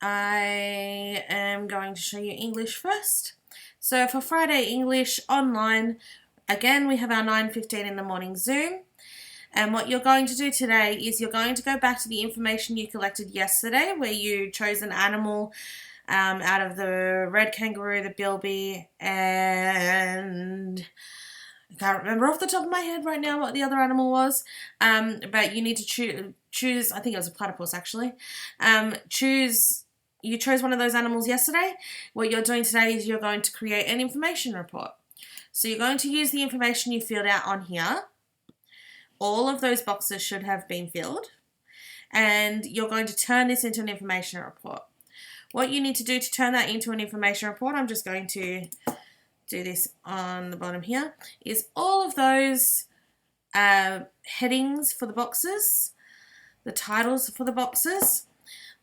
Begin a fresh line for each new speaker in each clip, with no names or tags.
I am going to show you English first. So for Friday English online, again we have our 9:15 in the morning Zoom. And what you're going to do today is you're going to go back to the information you collected yesterday where you chose an animal out of the red kangaroo, the bilby, and I can't remember off the top of my head right now what the other animal was. But you need to choose, I think it was a platypus actually. You chose one of those animals yesterday. What you're doing today is you're going to create an information report. So you're going to use the information you filled out on here. All of those boxes should have been filled. And you're going to turn this into an information report. What you need to do to turn that into an information report, I'm just going to do this on the bottom here, is all of those headings for the boxes, the titles for the boxes,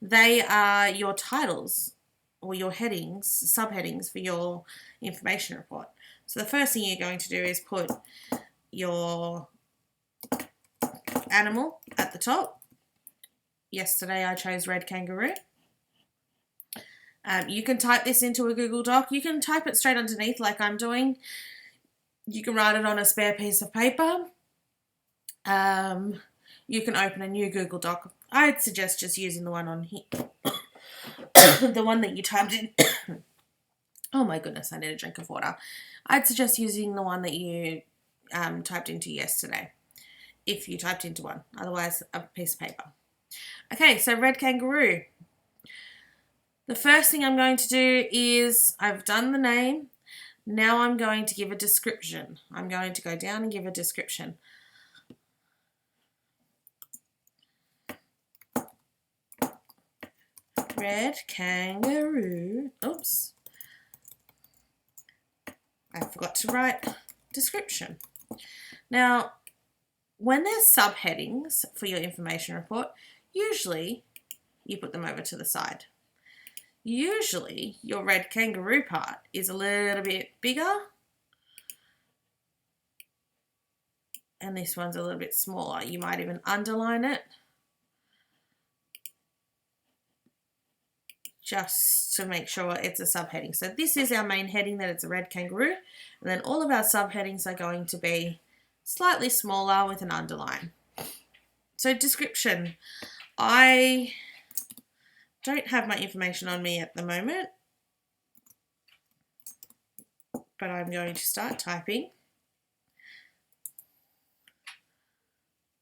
they are your titles or your headings, subheadings for your information report. So the first thing you're going to do is put your animal at the top. Yesterday I chose red kangaroo. You can type this into a Google Doc. You can type it straight underneath like I'm doing. You can write it on a spare piece of paper. You can open a new Google Doc. I'd suggest just using the one on here. The one that you typed in. Oh my goodness, I need a drink of water. I'd suggest using the one that you typed into yesterday, if you typed into one. Otherwise, a piece of paper. Okay, so red kangaroo. The first thing I'm going to do is, I've done the name. Now I'm going to give a description. I'm going to go down and give a description. Red kangaroo. Oops. I forgot to write description. Now, when there's subheadings for your information report, usually you put them over to the side. Usually your red kangaroo part is a little bit bigger and this one's a little bit smaller. You might even underline it just to make sure it's a subheading. So this is our main heading, that it's a red kangaroo, and then all of our subheadings are going to be slightly smaller with an underline. So description. I don't have my information on me at the moment, but I'm going to start typing.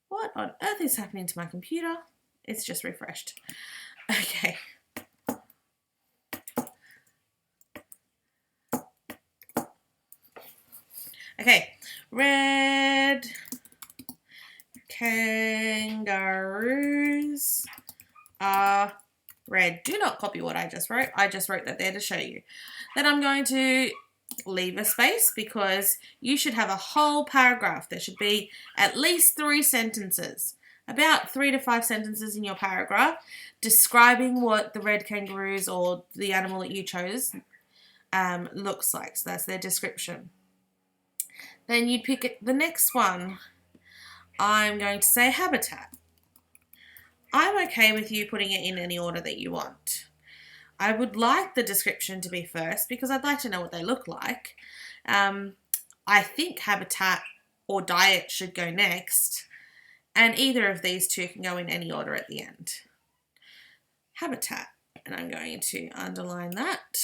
What on earth is happening to my computer? It's just refreshed. Okay. Okay, red kangaroos are red. Do not copy what I just wrote. I just wrote that there to show you. Then I'm going to leave a space because you should have a whole paragraph. There should be at least 3 sentences, about 3 to 5 sentences in your paragraph describing what the red kangaroos or the animal that you chose looks like. So that's their description. Then you'd pick the next one. I'm going to say habitat. I'm okay with you putting it in any order that you want. I would like the description to be first because I'd like to know what they look like. I think habitat or diet should go next, and either of these two can go in any order at the end. Habitat, and I'm going to underline that.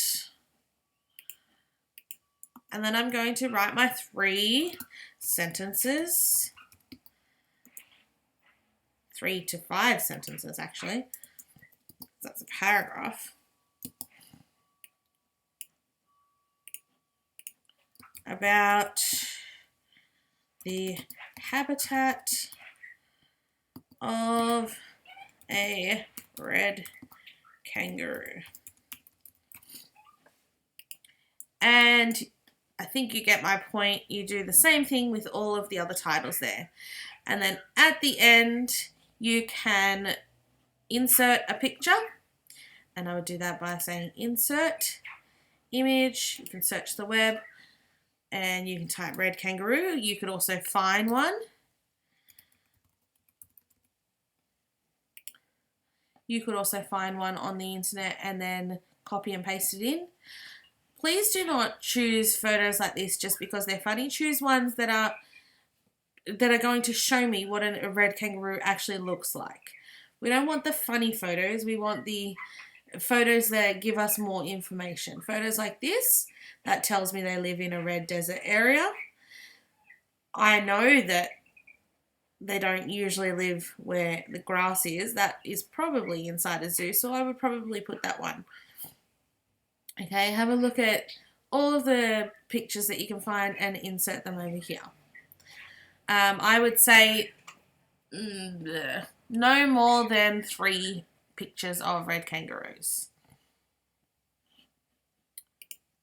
And then I'm going to write my 3 sentences. 3 to 5 sentences, actually. That's a paragraph. About the habitat of a red kangaroo. And I think you get my point. You do the same thing with all of the other titles there. And then at the end, you can insert a picture. And I would do that by saying insert image. You can search the web and you can type red kangaroo. You could also find one. You could also find one on the internet and then copy and paste it in. Please do not choose photos like this just because they're funny. Choose ones that are going to show me what a red kangaroo actually looks like. We don't want the funny photos. We want the photos that give us more information. Photos like this, that tells me they live in a red desert area. I know that they don't usually live where the grass is. That is probably inside a zoo, so I would probably put that one. Okay, have a look at all of the pictures that you can find and insert them over here. I would say no more than 3 pictures of red kangaroos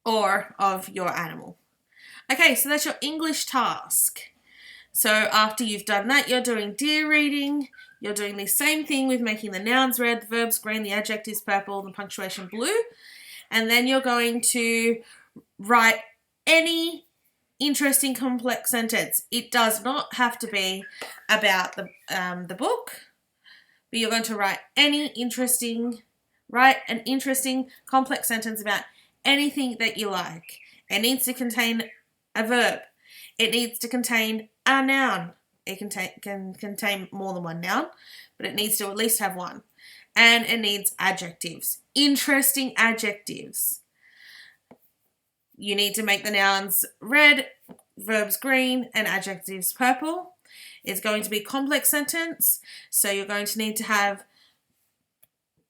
or of your animal. Okay, so that's your English task. So after you've done that, you're doing deer reading. You're doing the same thing with making the nouns red, the verbs green, the adjectives purple, the punctuation blue. And then you're going to write any interesting complex sentence. It does not have to be about the book, but you're going to write an interesting complex sentence about anything that you like. It needs to contain a verb. It needs to contain a noun. It can contain more than one noun, but it needs to at least have one. And it needs adjectives. Interesting adjectives. You need to make the nouns red, verbs green, and adjectives purple. It's going to be a complex sentence, so you're going to need to have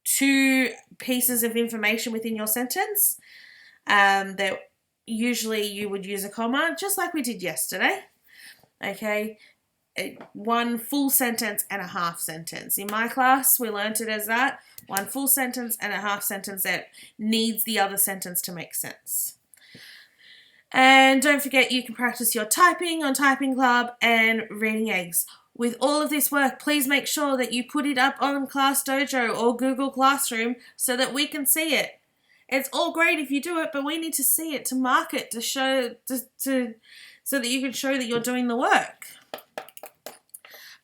2 pieces of information within your sentence. That usually you would use a comma, just like we did yesterday. Okay, 1 full sentence and a half sentence. In my class, we learnt it as that. 1 full sentence and a half sentence that needs the other sentence to make sense. And don't forget, you can practice your typing on Typing Club and Reading Eggs. With all of this work, please make sure that you put it up on Class Dojo or Google Classroom so that we can see it. It's all great if you do it, but we need to see it, to mark it, to show, so that you can show that you're doing the work.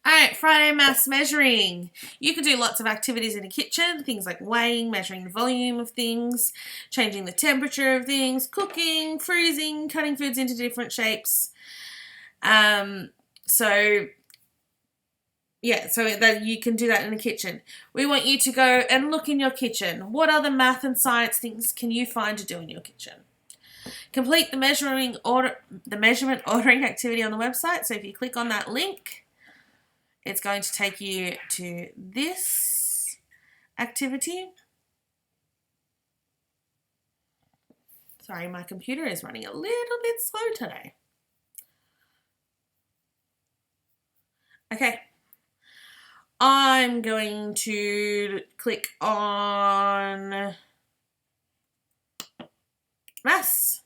Alright, Friday maths measuring. You can do lots of activities in the kitchen, things like weighing, measuring the volume of things, changing the temperature of things, cooking, freezing, cutting foods into different shapes. So that you can do that in the kitchen. We want you to go and look in your kitchen. What other math and science things can you find to do in your kitchen? Complete the measurement ordering activity on the website. So if you click on that link, it's going to take you to this activity. Sorry, my computer is running a little bit slow today. Okay. I'm going to click on maths.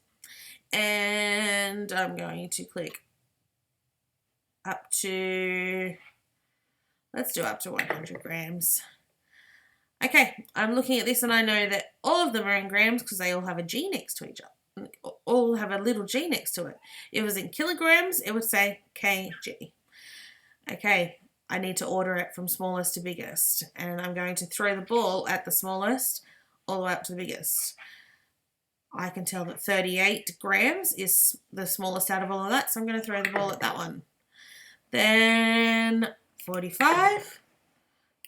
And I'm going to click up to... Let's do up to 100 grams. Okay, I'm looking at this and I know that all of them are in grams because they all have a G next to each other. All have a little G next to it. If it was in kilograms, it would say kg. Okay, I need to order it from smallest to biggest. And I'm going to throw the ball at the smallest all the way up to the biggest. I can tell that 38 grams is the smallest out of all of that, so I'm going to throw the ball at that one. Then 45,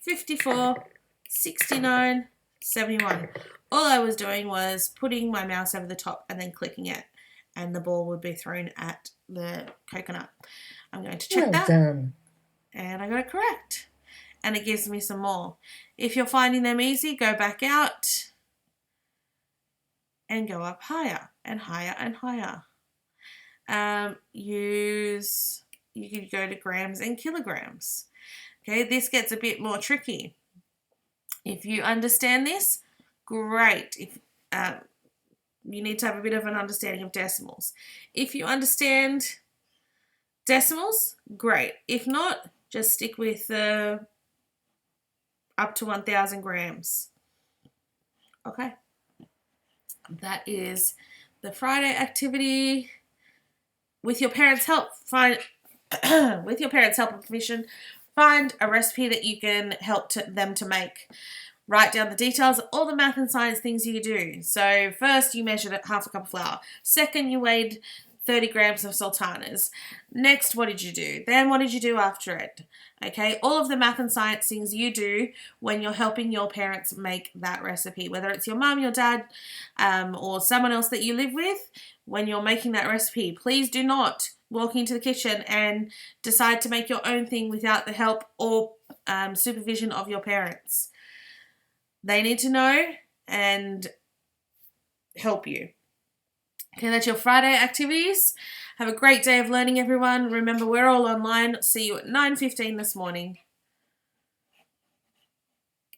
54, 69, 71. All I was doing was putting my mouse over the top and then clicking it, and the ball would be thrown at the coconut. I'm going to check that. Done. And I got it correct. And it gives me some more. If you're finding them easy, go back out and go up higher and higher and higher. You could go to grams and kilograms. Okay, this gets a bit more tricky. If you understand this, great. If you need to have a bit of an understanding of decimals. If you understand decimals, great. If not, just stick with up to 1,000 grams. Okay. That is the Friday activity. With your parents' help, with your parents' help and permission, find a recipe that you can help them to make. Write down the details of all the math and science things you do. So first you measured half a cup of flour. Second, you weighed 30 grams of sultanas. Next, what did you do? Then what did you do after it? Okay, all of the math and science things you do when you're helping your parents make that recipe, whether it's your mum, your dad, or someone else that you live with, when you're making that recipe, please do not walk into the kitchen and decide to make your own thing without the help or supervision of your parents. They need to know and help you. Okay, that's your Friday activities. Have a great day of learning, everyone. Remember, we're all online. See you at 9:15 this morning.